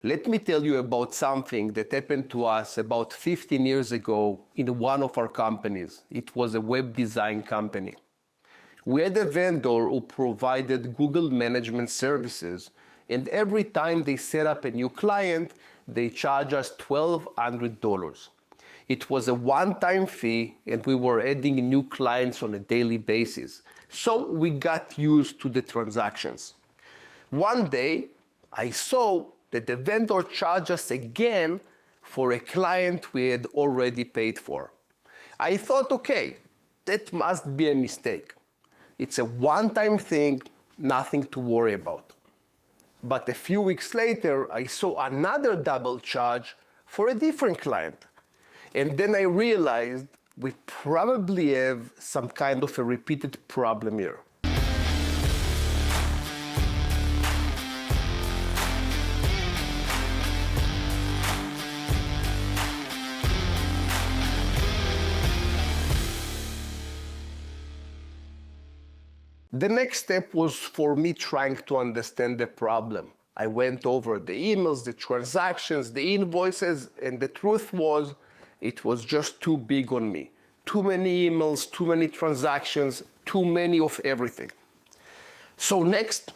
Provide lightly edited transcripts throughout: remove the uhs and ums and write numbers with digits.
Let me tell you about something that happened to us about 15 years ago in one of our companies. It was a web design company. We had a vendor who provided Google management services, and every time they set up a new client, they charged us $1,200. It was a one-time fee, and we were adding new clients on a daily basis. So we got used to the transactions. One day, I saw that the vendor charged us again for a client we had already paid for. I thought, okay, that must be a mistake. It's a one-time thing, nothing to worry about. But a few weeks later, I saw another double charge for a different client. And then I realized we probably have some kind of a repeated problem here. The next step was for me trying to understand the problem. I went over the emails, the transactions, the invoices, and the truth was, it was just too big on me. Too many emails, too many transactions, too many of everything. So next,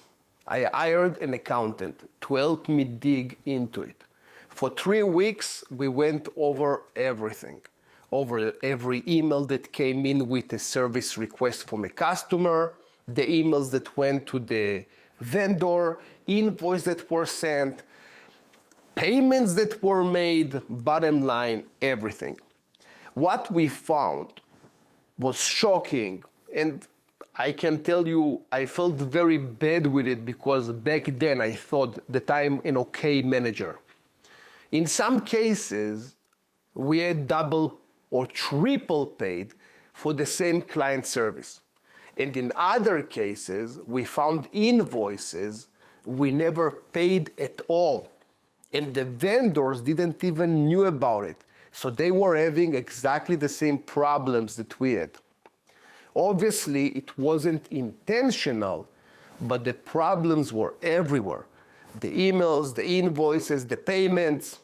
I hired an accountant to help me dig into it. For 3 weeks, we went over everything. Over every email that came in with a service request from a customer, the emails that went to the vendor, invoices that were sent, payments that were made, bottom line, everything. What we found was shocking, and I can tell you I felt very bad with it because back then I thought that I'm an okay manager. In some cases, we had double or triple paid for the same client service. And in other cases, we found invoices we never paid at all. And the vendors didn't even knew about it. So they were having exactly the same problems that we had. Obviously, it wasn't intentional, but the problems were everywhere. The emails, the invoices, the payments.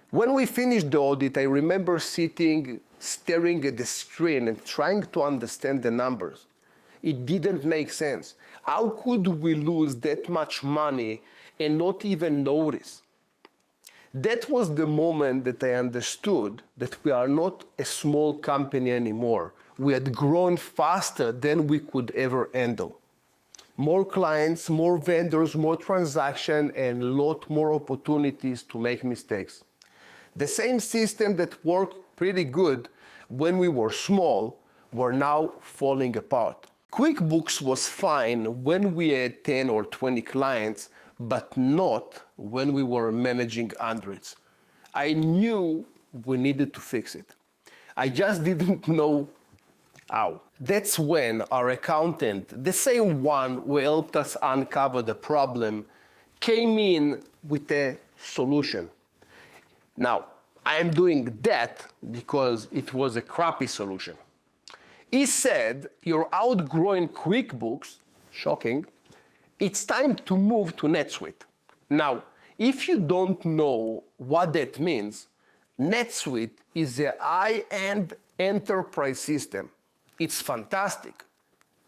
When we finished the audit, I remember sitting, staring at the screen and trying to understand the numbers. It didn't make sense. How could we lose that much money and not even notice? That was the moment that I understood that we are not a small company anymore. We had grown faster than we could ever handle. More clients, more vendors, more transactions, and a lot more opportunities to make mistakes. The same system that worked pretty good when we were small were now falling apart. QuickBooks was fine when we had 10 or 20 clients, but not when we were managing hundreds. I knew we needed to fix it. I just didn't know how. That's when our accountant, the same one who helped us uncover the problem, came in with a solution. Now, I am doing that because it was a crappy solution. He said, you're outgrowing QuickBooks, shocking, it's time to move to NetSuite. Now, if you don't know what that means, NetSuite is a high-end enterprise system. It's fantastic,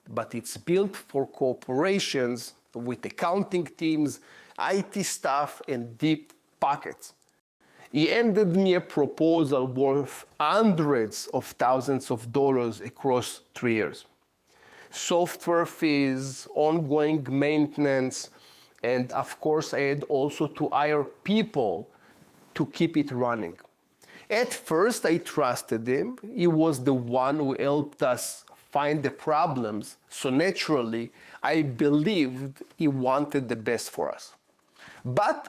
but it's built for corporations with accounting teams, IT staff, and deep pockets. He handed me a proposal worth hundreds of thousands of dollars across 3 years. Software fees, ongoing maintenance, and of course I had also to hire people to keep it running. At first I trusted him. He was the one who helped us find the problems, so naturally I believed he wanted the best for us. But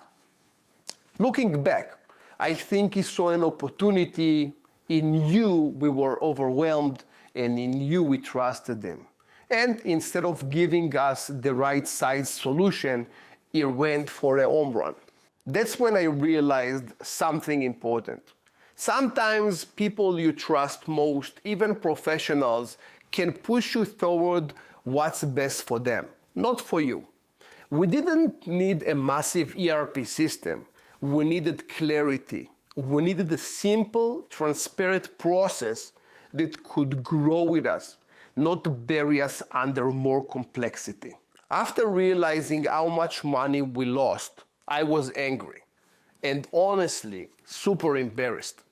looking back, I think he saw an opportunity. He knew we were overwhelmed, and he knew we trusted him. And instead of giving us the right size solution, he went for a home run. That's when I realized something important. Sometimes people you trust most, even professionals, can push you toward what's best for them, not for you. We didn't need a massive ERP system. We needed clarity. We needed a simple, transparent process that could grow with us, not bury us under more complexity. After realizing how much money we lost, I was angry and honestly super embarrassed.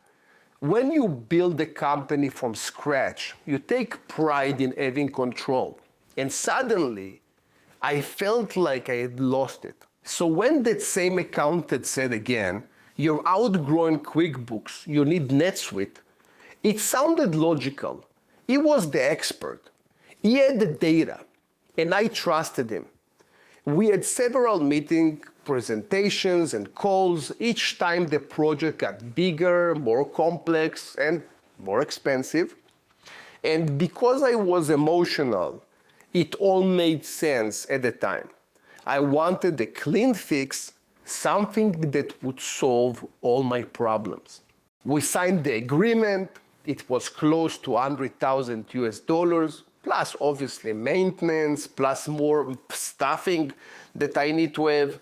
When you build a company from scratch, you take pride in having control. And suddenly, I felt like I had lost it. So when that same accountant said again, "You're outgrowing QuickBooks, you need NetSuite," it sounded logical. He was the expert. He had the data, and I trusted him. We had several meetings, presentations, and calls. Each time the project got bigger, more complex, and more expensive. And because I was emotional, it all made sense at the time. I wanted a clean fix, something that would solve all my problems. We signed the agreement. It was close to $100,000 plus obviously maintenance, plus more staffing that I need to have.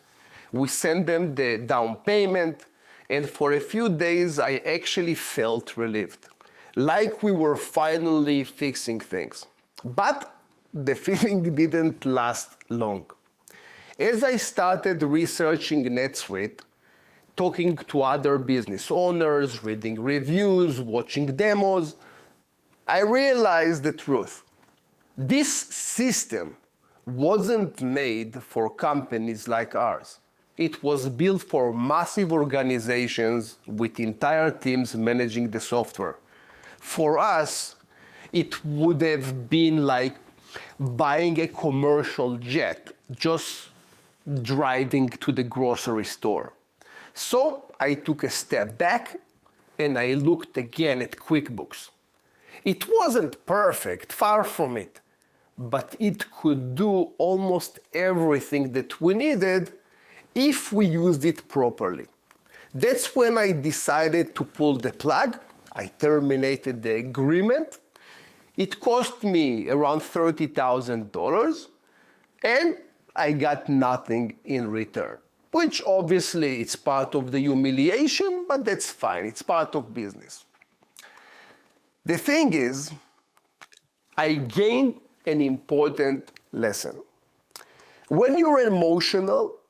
We sent them the down payment, and for a few days I actually felt relieved, like we were finally fixing things. But the feeling didn't last long. As I started researching NetSuite, talking to other business owners, reading reviews, watching demos, I realized the truth. This system wasn't made for companies like ours. It was built for massive organizations with entire teams managing the software. For us, it would have been like buying a commercial jet, just driving to the grocery store. So I took a step back and I looked again at QuickBooks. It wasn't perfect, far from it, but it could do almost everything that we needed if we used it properly. That's when I decided to pull the plug. I terminated the agreement. It cost me around $30,000 and I got nothing in return, which obviously it's part of the humiliation, but that's fine. It's part of business. The thing is, I gained an important lesson. When you're emotional,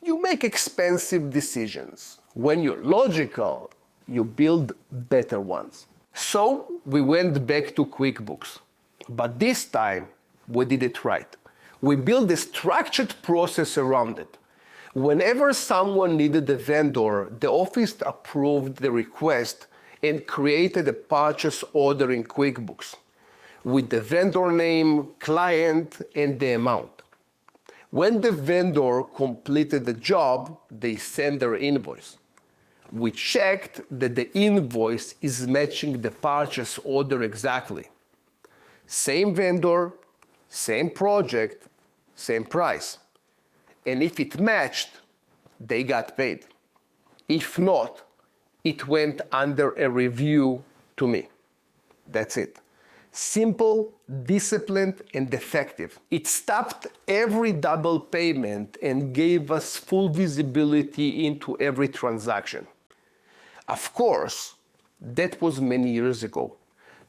you make expensive decisions. When you're logical, you build better ones. So we went back to QuickBooks, but this time we did it right. We built a structured process around it. Whenever someone needed a vendor, the office approved the request and created a purchase order in QuickBooks with the vendor name, client, and the amount. When the vendor completed the job, they sent their invoice. We checked that the invoice is matching the purchase order exactly. Same vendor, same project, same price. And if it matched, they got paid. If not, it went under a review to me. That's it. Simple, disciplined, and effective. It stopped every double payment and gave us full visibility into every transaction. Of course, that was many years ago.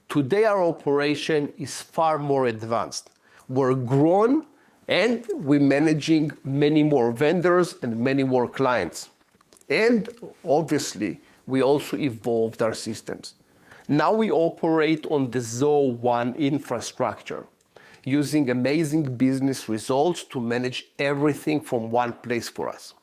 Today our operation is far more advanced. We're grown and we're managing many more vendors and many more clients. And obviously, we also evolved our systems. Now we operate on the Zoho One infrastructure, using amazing business results to manage everything from one place for us.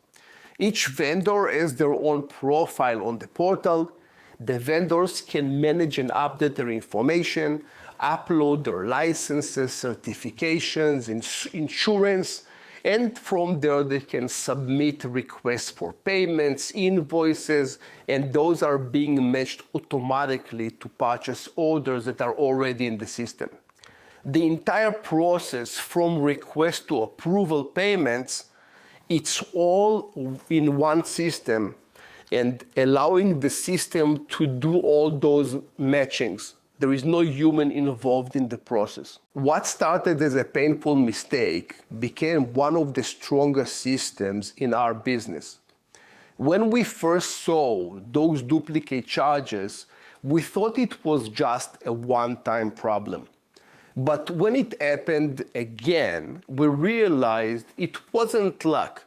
Each vendor has their own profile on the portal. The vendors can manage and update their information, upload their licenses, certifications, insurance, and from there they can submit requests for payments, invoices, and those are being matched automatically to purchase orders that are already in the system. The entire process from request to approval payments, it's all in one system and allowing the system to do all those matchings There is no human involved in the process. What started as a painful mistake became one of the strongest systems in our business. When we first saw those duplicate charges, we thought it was just a one-time problem. But when it happened again, we realized it wasn't luck.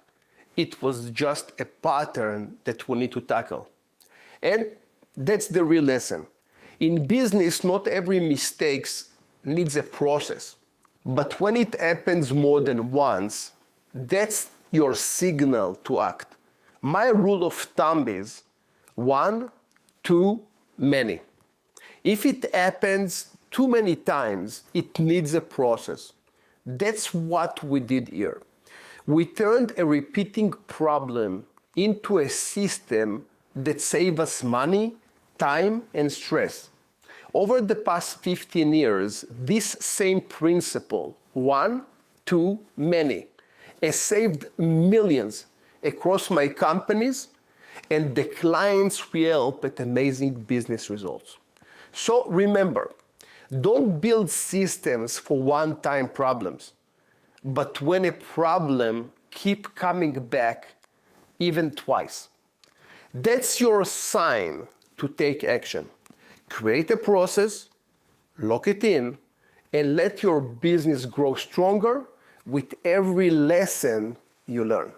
It was just a pattern that we need to tackle. And that's the real lesson. In business, not every mistake needs a process. But when it happens more than once, that's your signal to act. My rule of thumb is one, too many. If it happens too many times, it needs a process. That's what we did here. We turned a repeating problem into a system that saves us money, time, and stress. Over the past 15 years, this same principle, one, too many, has saved millions across my companies and the clients we help at amazing business results. So remember, don't build systems for one-time problems, but when a problem keeps coming back even twice. That's your sign to take action. Create a process, lock it in, and let your business grow stronger with every lesson you learn.